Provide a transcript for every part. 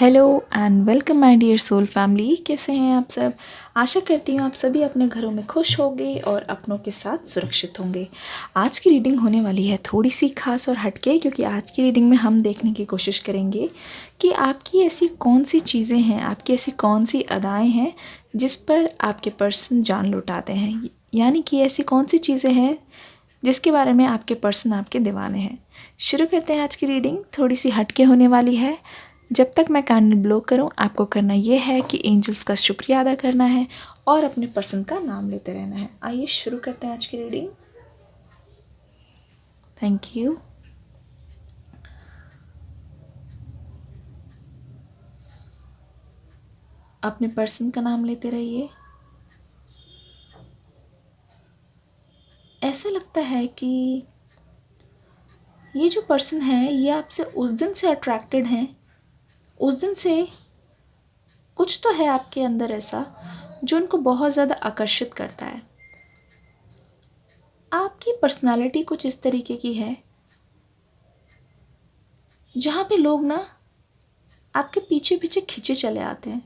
Hello and welcome my dear soul family. कैसे हैं आप सब। आशा करती हूँ आप सभी अपने घरों में खुश होंगे और अपनों के साथ सुरक्षित होंगे। आज की रीडिंग होने वाली है थोड़ी सी खास और हटके, क्योंकि आज की रीडिंग में हम देखने की कोशिश करेंगे कि आपकी ऐसी कौन सी चीज़ें हैं, आपकी ऐसी कौन सी अदाएँ हैं जिस पर आपके पर्सन जान लौटाते हैं। यानी कि ऐसी कौन सी चीज़ें हैं जिसके बारे में आपके पर्सन आपके दीवाने हैं। शुरू करते हैं आज की रीडिंग। थोड़ी सी हटके होने वाली है। जब तक मैं कैंडल ब्लो करूं, आपको करना यह है कि एंजल्स का शुक्रिया अदा करना है और अपने पर्सन का नाम लेते रहना है। आइए शुरू करते हैं आज की रीडिंग। Thank you. अपने पर्सन का नाम लेते रहिए। ऐसा लगता है कि ये जो पर्सन है ये आपसे उस दिन से अट्रैक्टेड हैं, उस दिन से कुछ तो है आपके अंदर ऐसा जो उनको बहुत ज़्यादा आकर्षित करता है। आपकी पर्सनालिटी कुछ इस तरीके की है जहाँ पे लोग ना आपके पीछे पीछे खींचे चले आते हैं।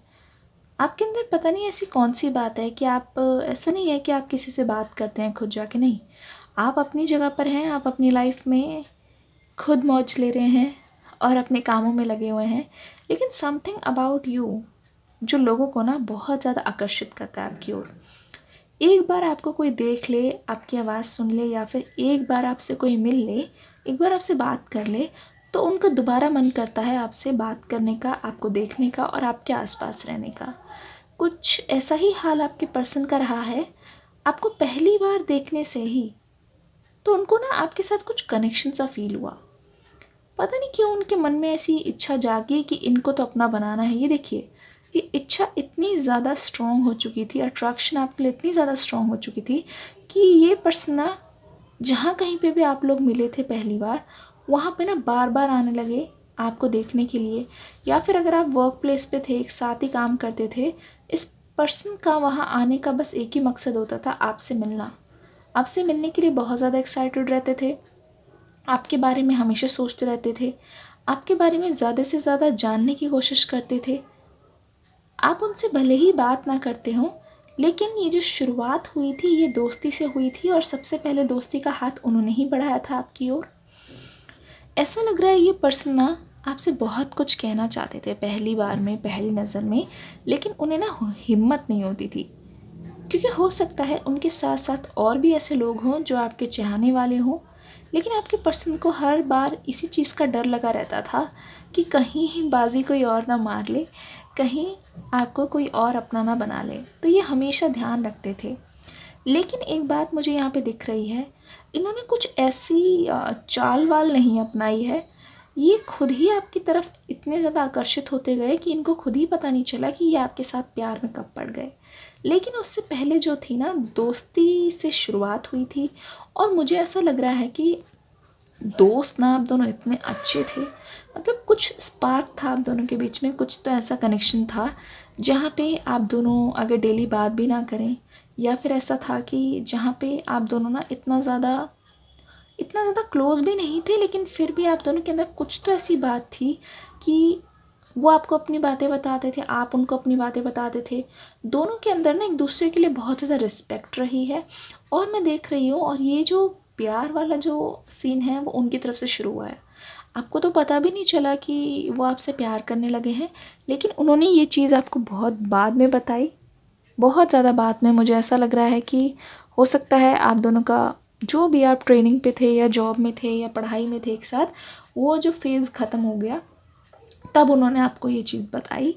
आपके अंदर पता नहीं ऐसी कौन सी बात है कि आप, ऐसा नहीं है कि आप किसी से बात करते हैं खुद जाके, नहीं। आप अपनी जगह पर हैं, आप अपनी लाइफ में खुद मौज ले रहे हैं और अपने कामों में लगे हुए हैं, लेकिन समथिंग अबाउट यू जो लोगों को ना बहुत ज़्यादा आकर्षित करता है आपकी ओर। एक बार आपको कोई देख ले, आपकी आवाज़ सुन ले, या फिर एक बार आपसे कोई मिल ले, एक बार आपसे बात कर ले, तो उनका दोबारा मन करता है आपसे बात करने का, आपको देखने का और आपके आसपास रहने का। कुछ ऐसा ही हाल आपके पर्सन का रहा है। आपको पहली बार देखने से ही तो उनको ना आपके साथ कुछ कनेक्शन सा फील हुआ। पता नहीं क्यों उनके मन में ऐसी इच्छा जागी कि इनको तो अपना बनाना है। ये देखिए, ये इच्छा इतनी ज़्यादा स्ट्रॉन्ग हो चुकी थी, अट्रैक्शन आपके लिए इतनी ज़्यादा स्ट्रॉन्ग हो चुकी थी कि ये पर्सन ना जहाँ कहीं पे भी आप लोग मिले थे पहली बार, वहाँ पे ना बार बार आने लगे आपको देखने के लिए। या फिर अगर आप वर्क प्लेस पे थे, एक साथ ही काम करते थे, इस पर्सन का वहाँ आने का बस एक ही मकसद होता था, आपसे मिलना। आपसे मिलने के लिए बहुत ज़्यादा एक्साइटेड रहते थे, आपके बारे में हमेशा सोचते रहते थे, आपके बारे में ज़्यादा से ज़्यादा जानने की कोशिश करते थे। आप उनसे भले ही बात ना करते हों, लेकिन ये जो शुरुआत हुई थी ये दोस्ती से हुई थी, और सबसे पहले दोस्ती का हाथ उन्होंने ही बढ़ाया था आपकी ओर। ऐसा लग रहा है ये पर्सन ना आपसे बहुत कुछ कहना चाहते थे पहली बार में, पहली नज़र में, लेकिन उन्हें ना हिम्मत नहीं होती थी, क्योंकि हो सकता है उनके साथ साथ और भी ऐसे लोग हों जो आपके चाहने वाले हों, लेकिन आपके पर्सन को हर बार इसी चीज़ का डर लगा रहता था कि कहीं ही बाजी कोई और ना मार ले, कहीं आपको कोई और अपना ना बना ले। तो ये हमेशा ध्यान रखते थे। लेकिन एक बात मुझे यहाँ पे दिख रही है, इन्होंने कुछ ऐसी चाल वाल नहीं अपनाई है। ये खुद ही आपकी तरफ इतने ज़्यादा आकर्षित होते गए कि इनको खुद ही पता नहीं चला कि ये आपके साथ प्यार में कब पड़ गए। लेकिन उससे पहले जो थी ना, दोस्ती से शुरुआत हुई थी, और मुझे ऐसा लग रहा है कि दोस्त ना आप दोनों इतने अच्छे थे, मतलब कुछ स्पार्क था आप दोनों के बीच में, कुछ तो ऐसा कनेक्शन था जहाँ पे आप दोनों अगर डेली बात भी ना करें, या फिर ऐसा था कि जहाँ पे आप दोनों ना इतना ज़्यादा क्लोज भी नहीं थे, लेकिन फिर भी आप दोनों के अंदर कुछ तो ऐसी बात थी कि वो आपको अपनी बातें बताते थे, आप उनको अपनी बातें बताते थे। दोनों के अंदर ना एक दूसरे के लिए बहुत ज़्यादा रिस्पेक्ट रही है, और मैं देख रही हूँ, और ये जो प्यार वाला जो सीन है वो उनकी तरफ से शुरू हुआ है। आपको तो पता भी नहीं चला कि वो आपसे प्यार करने लगे हैं, लेकिन उन्होंने ये चीज़ आपको बहुत बाद में बताई, बहुत ज़्यादा बाद में। मुझे ऐसा लग रहा है कि हो सकता है आप दोनों का जो भी, आप ट्रेनिंग पे थे या जॉब में थे या पढ़ाई में थे एक साथ, वो जो फेज़ ख़त्म हो गया तब उन्होंने आपको ये चीज़ बताई,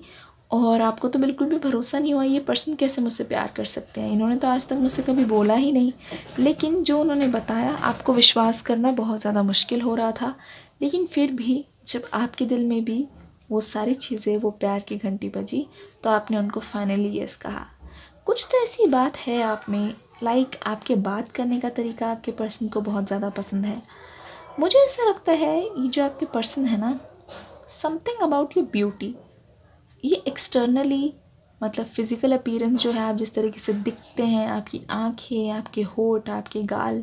और आपको तो बिल्कुल भी भरोसा नहीं हुआ ये पर्सन कैसे मुझसे प्यार कर सकते हैं। इन्होंने तो आज तक मुझसे कभी बोला ही नहीं, लेकिन जो उन्होंने बताया आपको विश्वास करना बहुत ज़्यादा मुश्किल हो रहा था। लेकिन फिर भी जब आपके दिल में भी वो सारी चीज़ें, वो प्यार की घंटी बजी, तो आपने उनको फाइनली यस कहा। कुछ तो ऐसी बात है आप में, लाइक आपके बात करने का तरीका आपके पर्सन को बहुत ज़्यादा पसंद है। मुझे ऐसा लगता है ये जो आपके पर्सन है ना, समथिंग अबाउट योर ब्यूटी, ये एक्सटर्नली, मतलब फिज़िकल अपीयरेंस जो है, आप जिस तरीके से दिखते हैं, आपकी आँखें, आपके होंठ, आपके गाल,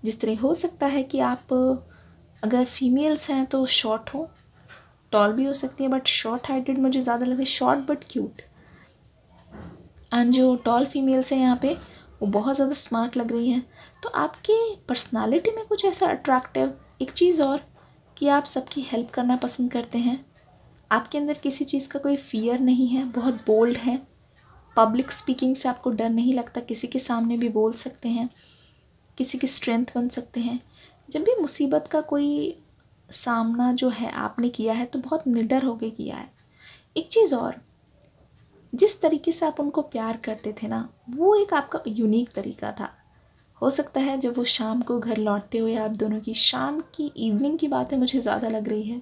जिस तरह, हो सकता है कि आप अगर फीमेल्स हैं तो शॉर्ट हो, टॉल भी हो सकती है, बट शॉर्ट हाइटेड मुझे ज़्यादा लगे, शॉर्ट बट क्यूट। एंड जो टॉल फीमेल्स हैं यहाँ पे वो बहुत ज़्यादा स्मार्ट लग रही हैं। तो आपके पर्सनालिटी में कुछ ऐसा अट्रैक्टिव, एक चीज़ और कि आप सबकी हेल्प करना पसंद करते हैं, आपके अंदर किसी चीज़ का कोई फियर नहीं है, बहुत बोल्ड है, पब्लिक स्पीकिंग से आपको डर नहीं लगता, किसी के सामने भी बोल सकते हैं, किसी की स्ट्रेंथ बन सकते हैं। जब भी मुसीबत का कोई सामना जो है आपने किया है तो बहुत निडर होकर किया है। एक चीज़ और, जिस तरीके से आप उनको प्यार करते थे ना, वो एक आपका यूनिक तरीका था। हो सकता है जब वो शाम को घर लौटते हुए आप दोनों की, शाम की इवनिंग की बातें मुझे ज़्यादा लग रही है,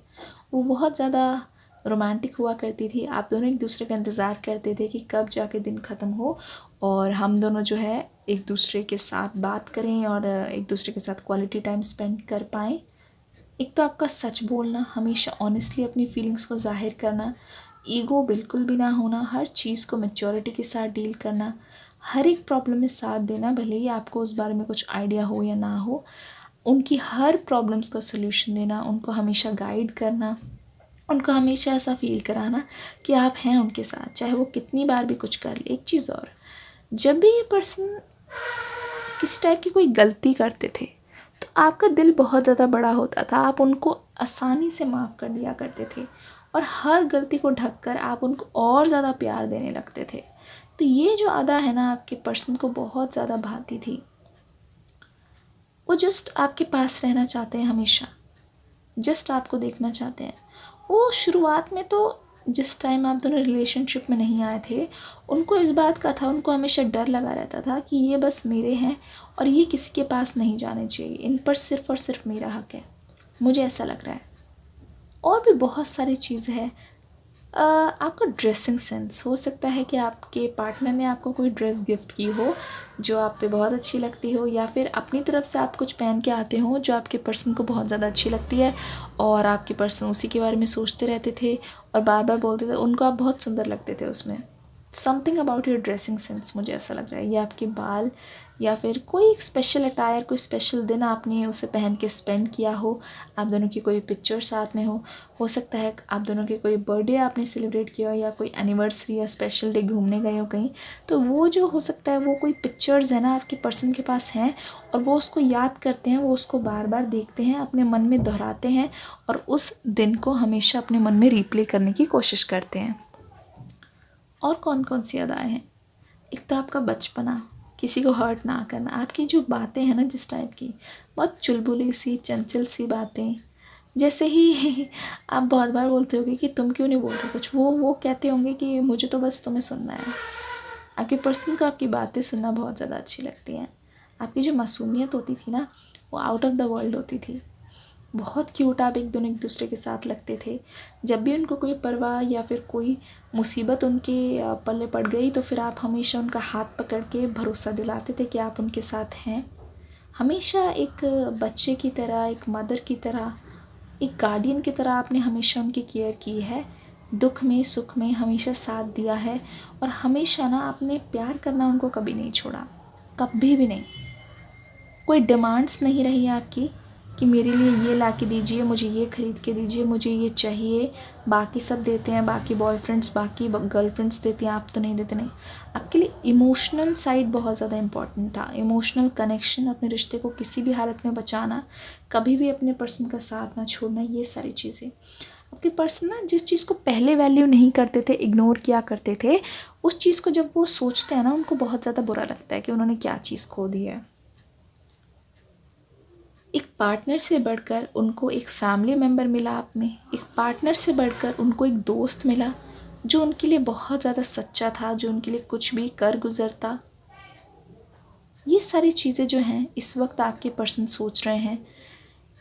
वो बहुत ज़्यादा रोमांटिक हुआ करती थी। आप दोनों एक दूसरे का इंतज़ार करते थे कि कब जाके दिन ख़त्म हो और हम दोनों जो है एक दूसरे के साथ बात करें और एक दूसरे के साथ क्वालिटी टाइम स्पेंड कर पाएँ। एक तो आपका सच बोलना, हमेशा ऑनेस्टली अपनी फीलिंग्स को ज़ाहिर करना, ईगो बिल्कुल भी ना होना, हर चीज़ को मैच्योरिटी के साथ डील करना, हर एक प्रॉब्लम में साथ देना, भले ही आपको उस बारे में कुछ आइडिया हो या ना हो, उनकी हर प्रॉब्लम्स का सलूशन देना, उनको हमेशा गाइड करना, उनको हमेशा ऐसा फील कराना कि आप हैं उनके साथ, चाहे वो कितनी बार भी कुछ कर ले। एक चीज़ और, जब भी ये पर्सन किसी टाइप की कोई गलती करते थे तो आपका दिल बहुत ज़्यादा बड़ा होता था, आप उनको आसानी से माफ़ कर दिया करते थे और हर गलती को ढककर आप उनको और ज़्यादा प्यार देने लगते थे। तो ये जो अदा है ना, आपके पर्सन को बहुत ज़्यादा भाती थी। वो जस्ट आपके पास रहना चाहते हैं हमेशा, जस्ट आपको देखना चाहते हैं। वो शुरुआत में तो जिस टाइम आप दोनों रिलेशनशिप में नहीं आए थे, उनको इस बात का था, उनको हमेशा डर लगा रहता था कि ये बस मेरे हैं और ये किसी के पास नहीं जाने चाहिए, इन पर सिर्फ़ और सिर्फ मेरा हक है। मुझे ऐसा लग रहा है। और भी बहुत सारी चीज़ें हैं। आपका ड्रेसिंग सेंस, हो सकता है कि आपके पार्टनर ने आपको कोई ड्रेस गिफ्ट की हो जो आप पे बहुत अच्छी लगती हो, या फिर अपनी तरफ से आप कुछ पहन के आते हो जो आपके पर्सन को बहुत ज़्यादा अच्छी लगती है और आपके पर्सन उसी के बारे में सोचते रहते थे और बार बार बोलते थे, उनको आप बहुत सुंदर लगते थे उसमें। Something about your dressing sense, मुझे ऐसा लग रहा है। ये आपके बाल या फिर कोई एक स्पेशल अटायर, कोई स्पेशल दिन आपने उसे पहन के स्पेंड किया हो, आप दोनों की कोई पिक्चर साथ में हो सकता है आप दोनों के कोई बर्थडे आपने सेलिब्रेट किया हो या कोई एनिवर्सरी या स्पेशल डे घूमने गए हो कहीं, तो वो जो हो सकता है वो कोई पिक्चर्स है ना आपके पर्सन के पास हैं और वो उसको याद करते हैं, वो उसको बार बार देखते हैं, अपने मन में दोहराते हैं और उस दिन को हमेशा अपने मन में रिप्ले करने की कोशिश करते हैं। और कौन कौन सी अदाएँ हैं? एक तो आपका बचपना, किसी को हर्ट ना करना, आपकी जो बातें हैं ना जिस टाइप की, बहुत चुलबुली सी, चंचल सी बातें, जैसे ही आप बहुत बार बोलते होगे कि तुम क्यों नहीं बोल रहे कुछ, वो कहते होंगे कि मुझे तो बस तुम्हें सुनना है। आपके पर्सन को आपकी बातें सुनना बहुत ज़्यादा अच्छी लगती हैं। आपकी जो मासूमियत होती थी ना, वो आउट ऑफ द वर्ल्ड होती थी। बहुत क्यूट आप एक दूसरे के साथ लगते थे। जब भी उनको कोई परवाह या फिर कोई मुसीबत उनके पल्ले पड़ गई तो फिर आप हमेशा उनका हाथ पकड़ के भरोसा दिलाते थे कि आप उनके साथ हैं। हमेशा एक बच्चे की तरह, एक मदर की तरह, एक गार्डियन की तरह आपने हमेशा उनकी केयर की है। दुख में सुख में हमेशा साथ दिया है और हमेशा ना आपने प्यार करना उनको कभी नहीं छोड़ा, कभी भी नहीं। कोई डिमांड्स नहीं रही आपकी कि मेरे लिए ये ला के दीजिए, मुझे ये ख़रीद के दीजिए, मुझे ये चाहिए, बाकी सब देते हैं, बाकी बॉयफ्रेंड्स, बाकी गर्लफ्रेंड्स देती हैं, आप तो नहीं देते। नहीं, आपके लिए इमोशनल साइड बहुत ज़्यादा इम्पॉर्टेंट था। इमोशनल कनेक्शन, अपने रिश्ते को किसी भी हालत में बचाना, कभी भी अपने पर्सन का साथ ना छोड़ना, ये सारी चीज़ें। आपके पर्सन ना जिस चीज़ को पहले वैल्यू नहीं करते थे, इग्नोर किया करते थे, उस चीज़ को जब वो सोचते हैं ना, उनको बहुत ज़्यादा बुरा लगता है कि उन्होंने क्या चीज़ खो दी है। एक पार्टनर से बढ़कर उनको एक फैमिली मेम्बर मिला आप में, एक पार्टनर से बढ़कर उनको एक दोस्त मिला जो उनके लिए बहुत ज़्यादा सच्चा था, जो उनके लिए कुछ भी कर गुज़रता। ये सारी चीज़ें जो हैं इस वक्त आपके पर्सन सोच रहे हैं।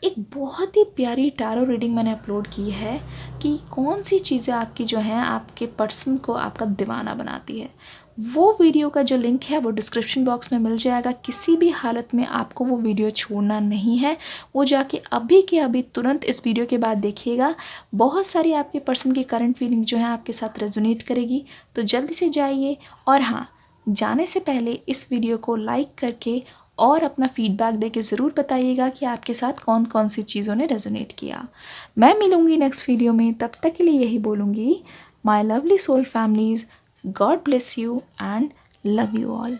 एक बहुत ही प्यारी टैरो रीडिंग मैंने अपलोड की है कि कौन सी चीज़ें आपकी जो हैं आपके पर्सन को आपका दीवाना बनाती है। वो वीडियो का जो लिंक है वो डिस्क्रिप्शन बॉक्स में मिल जाएगा। किसी भी हालत में आपको वो वीडियो छोड़ना नहीं है, वो जाके अभी के अभी तुरंत इस वीडियो के बाद देखिएगा। बहुत सारी आपके पर्सन की करंट फीलिंग जो है आपके साथ रेजोनेट करेगी, तो जल्दी से जाइए। और हाँ, जाने से पहले इस वीडियो को लाइक करके और अपना फीडबैक दे के ज़रूर बताइएगा कि आपके साथ कौन कौन सी चीज़ों ने रेजोनेट किया। मैं मिलूँगी नेक्स्ट वीडियो में, तब तक के लिए यही बोलूँगी, my lovely soul families, God bless you and love you all.